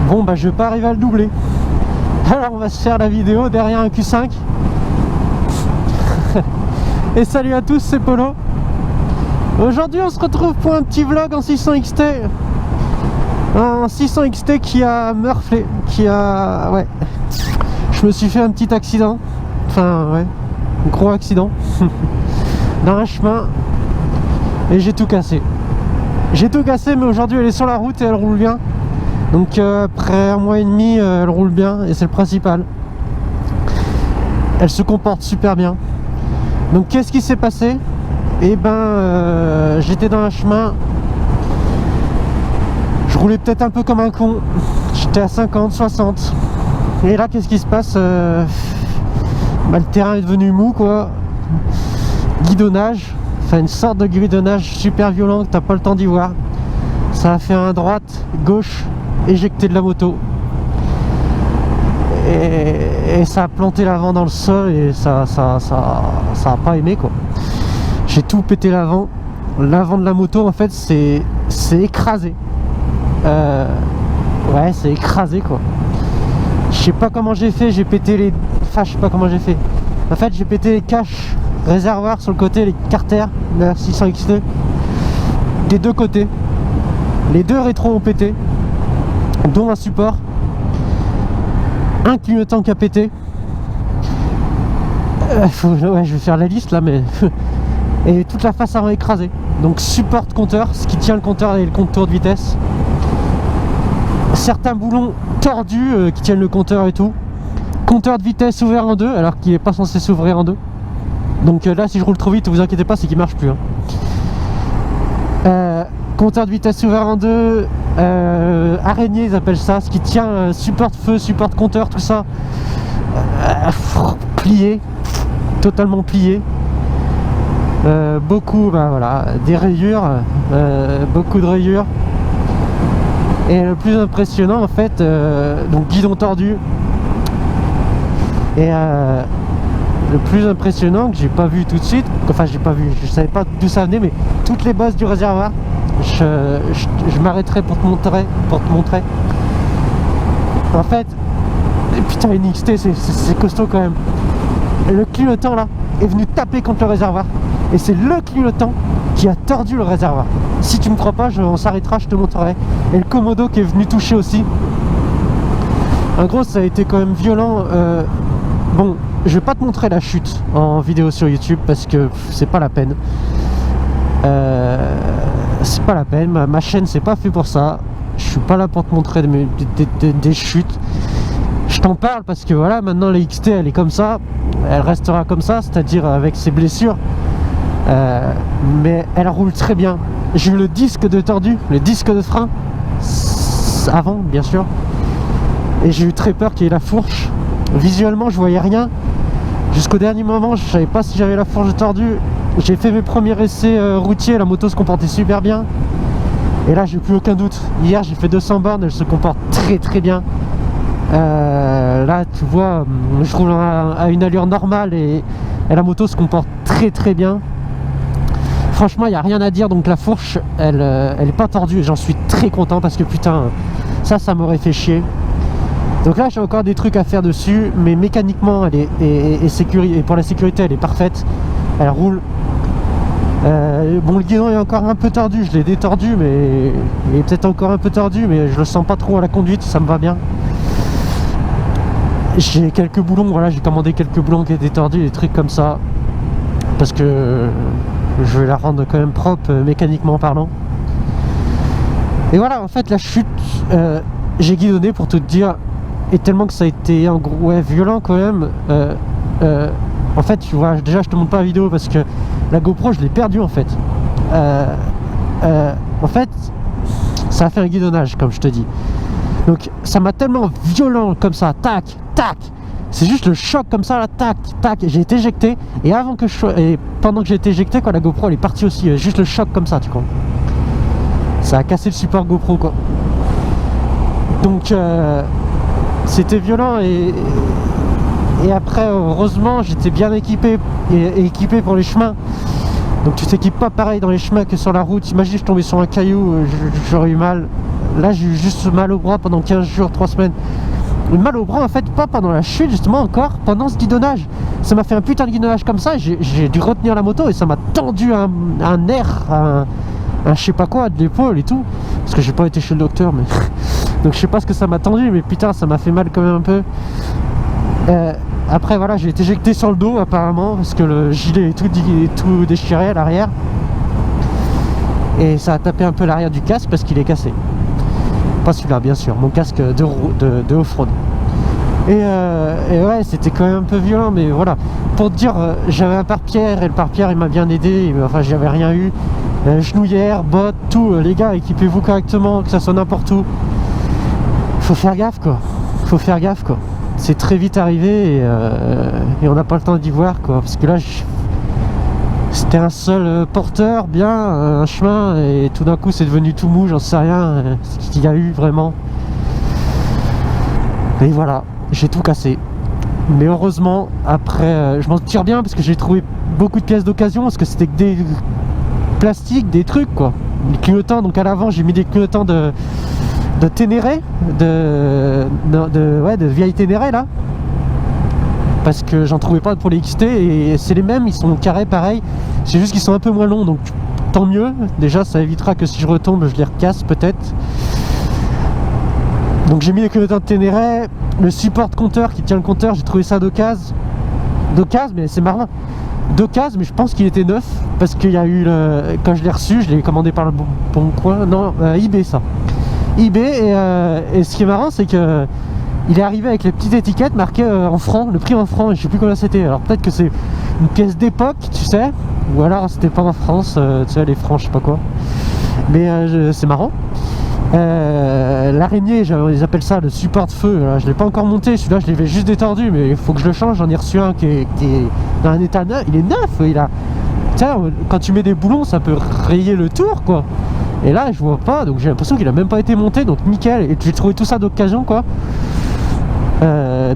Bon bah je vais pas arriver à le doubler. Alors on va se faire la vidéo derrière un Q5. Et salut à tous, c'est Polo. Aujourd'hui on se retrouve pour un petit vlog en 600 XT. Un 600 XT qui a meurflé, ouais. Je me suis fait un petit accident. Enfin ouais, un gros accident. Dans un chemin. Et j'ai tout cassé. J'ai tout cassé, mais aujourd'hui elle est sur la route et elle roule bien. Donc après un mois et demi, elle roule bien et c'est le principal. Elle se comporte super bien. Donc qu'est-ce qui s'est passé? Eh ben, j'étais dans un chemin. Je roulais peut-être un peu comme un con. J'étais à 50, 60. Et là, qu'est-ce qui se passe? Bah, le terrain est devenu mou, quoi. Guidonnage. Enfin, une sorte de guidonnage super violent que t'as pas le temps d'y voir. Ça a fait un droite, gauche, éjecté de la moto. Et ça a planté l'avant dans le sol et ça a pas aimé, quoi. J'ai tout pété l'avant. L'avant de la moto, en fait, c'est écrasé. Ouais, c'est écrasé, quoi. Je sais pas comment j'ai fait, j'ai pété les... Enfin, je sais pas comment j'ai fait. En fait, j'ai pété les caches réservoirs sur le côté, les carters de la 600 XT. Des deux côtés. Les deux rétros ont pété, dont un support. Un clignotant qui a pété. Ouais, je vais faire la liste là, mais... Et toute la face avant écrasée. Donc support compteur, ce qui tient le compteur et le contour de vitesse. Certains boulons tordus qui tiennent le compteur et tout. Compteur de vitesse ouvert en deux alors qu'il n'est pas censé s'ouvrir en deux. Donc là, si je roule trop vite, vous inquiétez pas, c'est qu'il marche plus, hein. Compteur de vitesse ouvert en deux, araignée ils appellent ça, ce qui tient support feu, support compteur, tout ça plié, totalement plié. Beaucoup, bah voilà, des rayures, beaucoup de rayures. Et le plus impressionnant en fait, donc guidon tordu. Et le plus impressionnant que j'ai pas vu tout de suite, enfin j'ai pas vu, je savais pas d'où ça venait, mais toutes les bosses du réservoir, je m'arrêterai pour te montrer. En fait, putain, une XT c'est costaud quand même. Le clignotant là est venu taper contre le réservoir. Et c'est le clignotant qui a tordu le réservoir. Si tu me crois pas, on s'arrêtera, je te montrerai. Et le commodo qui est venu toucher aussi. En gros, ça a été quand même violent. Bon, je vais pas te montrer la chute en vidéo sur YouTube parce que c'est pas la peine. C'est pas la peine. Ma chaîne, c'est pas fait pour ça. Je suis pas là pour te montrer des chutes. Je t'en parle parce que voilà, maintenant la XT, elle est comme ça. Elle restera comme ça, c'est-à-dire avec ses blessures. Mais elle roule très bien. J'ai eu le disque de tordu, le disque de frein avant bien sûr, et j'ai eu très peur qu'il y ait la fourche. Visuellement je voyais rien jusqu'au dernier moment, je savais pas si j'avais la fourche tordue. J'ai fait mes premiers essais routiers, la moto se comportait super bien et là j'ai plus aucun doute. Hier j'ai fait 200 bornes, elle se comporte très très bien. Là tu vois, je roule à une allure normale et la moto se comporte très très bien. Franchement, il n'y a rien à dire, donc la fourche, elle est pas tordue et j'en suis très content parce que putain, ça m'aurait fait chier. Donc là, j'ai encore des trucs à faire dessus, mais mécaniquement, elle et pour la sécurité, elle est parfaite. Elle roule. Bon, le guidon est encore un peu tordu, je l'ai détordu, mais il est peut-être encore un peu tordu, mais je le sens pas trop à la conduite, ça me va bien. J'ai quelques boulons, voilà, j'ai commandé quelques boulons qui étaient tordus, des trucs comme ça, parce que je vais la rendre quand même propre mécaniquement parlant. Et voilà, en fait la chute, j'ai guidonné pour tout te dire, et tellement que ça a été en gros, ouais, violent quand même. En fait tu vois, déjà je te montre pas la vidéo parce que la GoPro je l'ai perdue en fait. En fait ça a fait un guidonnage comme je te dis. Donc ça m'a tellement violent comme ça, tac, tac. C'est juste le choc comme ça, là, tac, tac, j'ai été éjecté. Et avant que pendant que j'ai été éjecté, quoi, la GoPro elle est partie aussi. Juste le choc comme ça, tu vois. Ça a cassé le support GoPro, quoi. Donc c'était violent et après heureusement j'étais bien équipé et équipé pour les chemins. Donc tu t'équipes pas pareil dans les chemins que sur la route. Imagine je tombais sur un caillou, j'aurais eu mal. Là j'ai eu juste mal au bras pendant 15 jours, 3 semaines. Le mal au bras en fait, pas pendant la chute justement, encore pendant ce guidonnage. Ça m'a fait un putain de guidonnage comme ça, j'ai dû retenir la moto et ça m'a tendu un nerf, un je sais pas quoi de l'épaule et tout. Parce que j'ai pas été chez le docteur, mais donc je sais pas ce que ça m'a tendu, mais putain ça m'a fait mal quand même un peu. Après voilà, j'ai été éjecté sur le dos apparemment, parce que le gilet est tout déchiré à l'arrière. Et ça a tapé un peu l'arrière du casque parce qu'il est cassé. Pas celui-là bien sûr, mon casque de off-road. Et ouais, c'était quand même un peu violent, mais voilà. Pour te dire, j'avais un pare-pierre et le pare-pierre il m'a bien aidé, enfin j'avais rien eu. Genouillère, bottes, tout, les gars, équipez-vous correctement, que ça soit n'importe où. Faut faire gaffe quoi, faut faire gaffe quoi. C'est très vite arrivé et on n'a pas le temps d'y voir quoi, parce que là c'était un seul porteur, bien, un chemin, et tout d'un coup c'est devenu tout mou, j'en sais rien ce qu'il y a eu vraiment. Et voilà, j'ai tout cassé. Mais heureusement, après, je m'en tire bien parce que j'ai trouvé beaucoup de pièces d'occasion, parce que c'était que des plastiques, des trucs quoi. Les clignotants, donc à l'avant j'ai mis des clignotants de Ténéré, de vieille Ténéré là. Parce que j'en trouvais pas pour les XT et c'est les mêmes, ils sont carrés pareil, c'est juste qu'ils sont un peu moins longs, donc tant mieux, déjà ça évitera que si je retombe je les recasse peut-être. Donc j'ai mis les clignotants de Ténéré, le support compteur qui tient le compteur, j'ai trouvé ça d'occasion, mais c'est marrant, d'occasion, mais je pense qu'il était neuf, parce qu'il y a eu, quand je l'ai reçu, je l'ai commandé par le bon coin, non, eBay ça, eBay, et ce qui est marrant c'est que il est arrivé avec les petites étiquettes marquées en francs, le prix en francs, et je sais plus combien c'était. Alors peut-être que c'est une pièce d'époque, tu sais, ou alors c'était pas en France, tu sais, les francs, je sais pas quoi. Mais c'est marrant. L'araignée, ils appellent ça le support de feu. Là, je l'ai pas encore monté, celui-là je l'avais juste détordu, mais il faut que je le change. J'en ai reçu un qui est dans un état neuf, il est neuf, il a. Tu sais, quand tu mets des boulons, ça peut rayer le tour, quoi. Et là, je vois pas, donc j'ai l'impression qu'il a même pas été monté, donc nickel. Et j'ai trouvé tout ça d'occasion, quoi.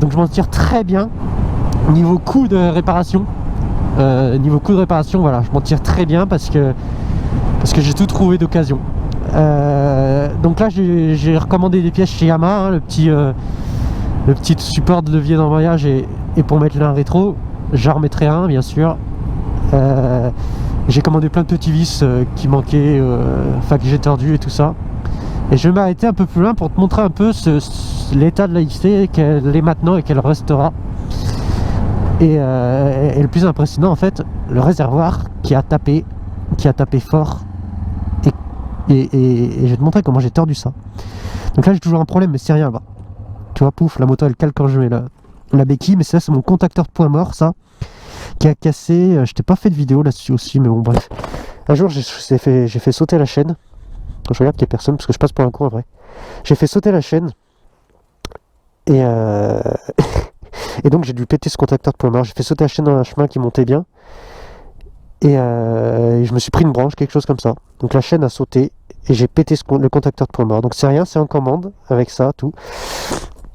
Donc je m'en tire très bien niveau coût de réparation. Voilà, je m'en tire très bien parce que j'ai tout trouvé d'occasion. Donc là j'ai recommandé des pièces chez Yamaha, hein, le petit support de levier d'embrayage et pour mettre l'un rétro, j'en remettrai un bien sûr. J'ai commandé plein de petits vis qui manquaient, enfin que j'ai tordu et tout ça. Et je vais m'arrêter un peu plus loin pour te montrer un peu l'état de la XT qu'elle est maintenant et qu'elle restera. Et le plus impressionnant en fait, le réservoir qui a tapé fort. Et je vais te montrer comment j'ai tordu ça. Donc là j'ai toujours un problème, mais c'est rien là. Tu vois, pouf, la moto elle cale quand je mets la béquille, mais ça c'est mon contacteur de point mort ça, qui a cassé. Je t'ai pas fait de vidéo là-dessus aussi, mais bon bref. Un jour j'ai fait sauter la chaîne. Je regarde qu'il n'y a personne parce que je passe pour un con en vrai. J'ai fait sauter la chaîne et et donc j'ai dû péter ce contacteur de point mort. J'ai fait sauter la chaîne dans un chemin qui montait bien et je me suis pris une branche, quelque chose comme ça. Donc la chaîne a sauté et j'ai pété le contacteur de point mort. Donc c'est rien, c'est en commande avec ça, tout.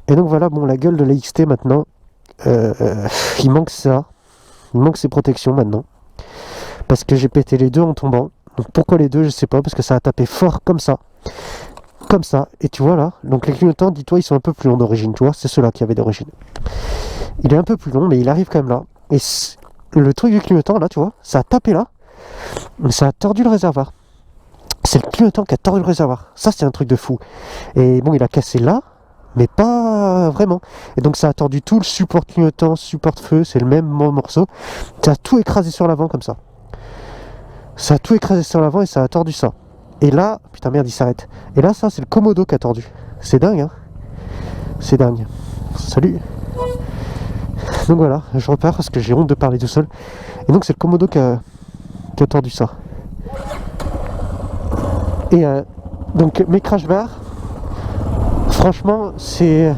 Et donc voilà, bon, la gueule de la XT maintenant, il manque ça, il manque ces protections maintenant parce que j'ai pété les deux en tombant. Donc pourquoi les deux, je sais pas, parce que ça a tapé fort comme ça, et tu vois là, donc les clignotants, dis-toi, ils sont un peu plus longs d'origine, tu vois, c'est ceux-là qui avaient d'origine. Il est un peu plus long, mais il arrive quand même là, et le truc du clignotant là, tu vois, ça a tapé là, mais ça a tordu le réservoir. C'est le clignotant qui a tordu le réservoir, ça c'est un truc de fou. Et bon, il a cassé là, mais pas vraiment. Et donc ça a tordu tout le support clignotant, support feu, c'est le même morceau, ça a tout écrasé sur l'avant comme ça. Ça a tout écrasé sur l'avant et ça a tordu ça. Et là, putain merde, il s'arrête. Et là, ça, c'est le Komodo qui a tordu. C'est dingue, hein. C'est dingue. Salut. Donc voilà, je repars parce que j'ai honte de parler tout seul. Et donc, c'est le Komodo qui a tordu ça. Et donc, mes crash bars, franchement, c'est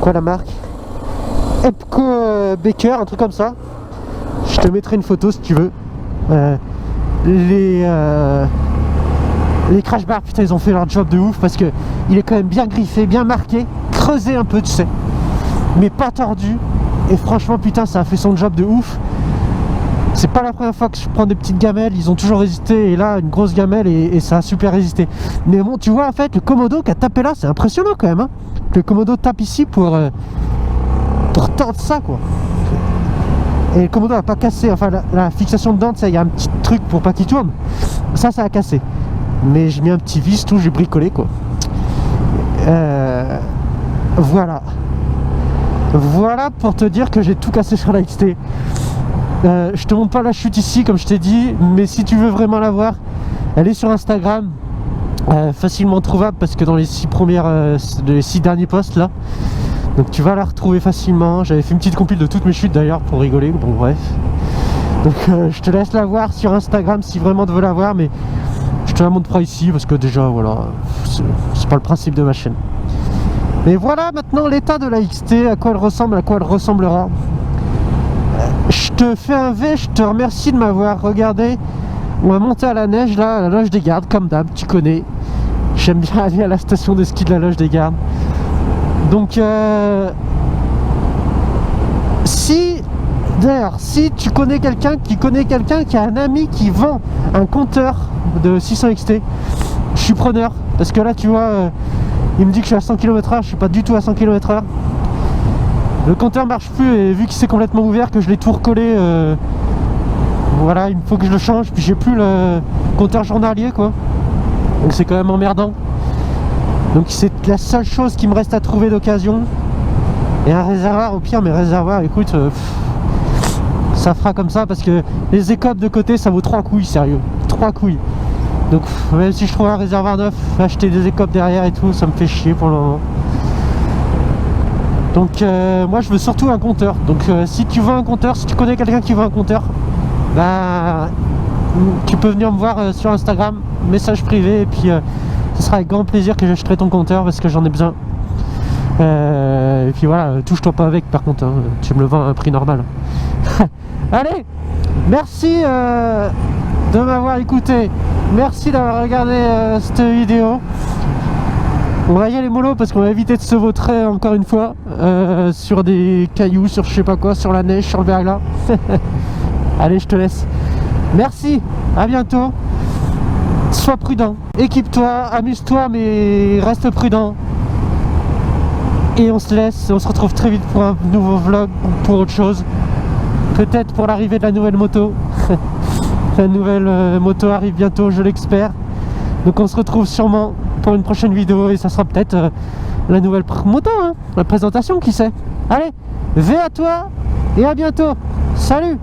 quoi la marque? Epco Baker, un truc comme ça. Je te mettrai une photo si tu veux. Les crash bars, putain, ils ont fait leur job de ouf parce que il est quand même bien griffé, bien marqué, creusé un peu, tu sais, mais pas tordu. Et franchement, putain, ça a fait son job de ouf. c'est pas la première fois que je prends des petites gamelles, ils ont toujours résisté, et là une grosse gamelle et ça a super résisté. Mais bon, tu vois en fait le Komodo qui a tapé là, c'est impressionnant quand même, hein. Le Komodo tape ici pour tordre ça quoi. Et le Komodo a pas cassé, enfin la fixation de dents, il y a un petit truc pour pas qu'il tourne, ça a cassé. Mais j'ai mis un petit vis, tout, j'ai bricolé quoi. Voilà. Voilà pour te dire que j'ai tout cassé sur la XT. Je te montre pas la chute ici comme je t'ai dit, mais si tu veux vraiment la voir, elle est sur Instagram, facilement trouvable parce que dans les 6 derniers posts là, donc tu vas la retrouver facilement. J'avais fait une petite compile de toutes mes chutes d'ailleurs pour rigoler, bon bref. Donc je te laisse la voir sur Instagram si vraiment tu veux la voir, mais je te la montre pas ici parce que déjà voilà, c'est pas le principe de ma chaîne. Mais voilà maintenant l'état de la XT, à quoi elle ressemble, à quoi elle ressemblera. Je te fais un V, je te remercie de m'avoir regardé. On va monter à la neige là, à la Loge des Gardes, comme d'hab, tu connais. J'aime bien aller à la station de ski de la Loge des Gardes. Donc d'ailleurs, si tu connais quelqu'un qui a un ami qui vend un compteur de 600 XT, je suis preneur. Parce que là tu vois, il me dit que je suis à 100 km/h, je suis pas du tout à 100 km/h. Le compteur marche plus et vu qu'il s'est complètement ouvert, que je l'ai tout recollé, voilà, il faut que je le change, puis j'ai plus le compteur journalier quoi. Donc c'est quand même emmerdant. Donc c'est la seule chose qui me reste à trouver d'occasion. Et un réservoir au pire, mais réservoir, écoute, ça fera comme ça parce que les écopes de côté ça vaut 3 couilles, sérieux, 3 couilles. Donc même si je trouve un réservoir neuf, acheter des écopes derrière et tout, ça me fait chier pour le moment. Donc moi je veux surtout un compteur. Donc si tu veux un compteur, si tu connais quelqu'un qui veut un compteur, bah tu peux venir me voir sur Instagram, message privé, et puis ce sera avec grand plaisir que j'achèterai ton compteur parce que j'en ai besoin. Et puis voilà, touche-toi pas avec par contre, hein, tu me le vends à un prix normal. Allez, merci de m'avoir écouté, merci d'avoir regardé cette vidéo. On va y aller mollo parce qu'on va éviter de se vautrer encore une fois sur des cailloux, sur je sais pas quoi, sur la neige, sur le verglas. Allez, je te laisse. Merci, à bientôt. Sois prudent, équipe-toi, amuse-toi, mais reste prudent. Et on se laisse, on se retrouve très vite pour un nouveau vlog ou pour autre chose. Peut-être pour l'arrivée de la nouvelle moto. La nouvelle moto arrive bientôt, je l'espère. Donc on se retrouve sûrement pour une prochaine vidéo et ça sera peut-être la nouvelle moto, hein, la présentation, qui sait. Allez, V à toi et à bientôt. Salut!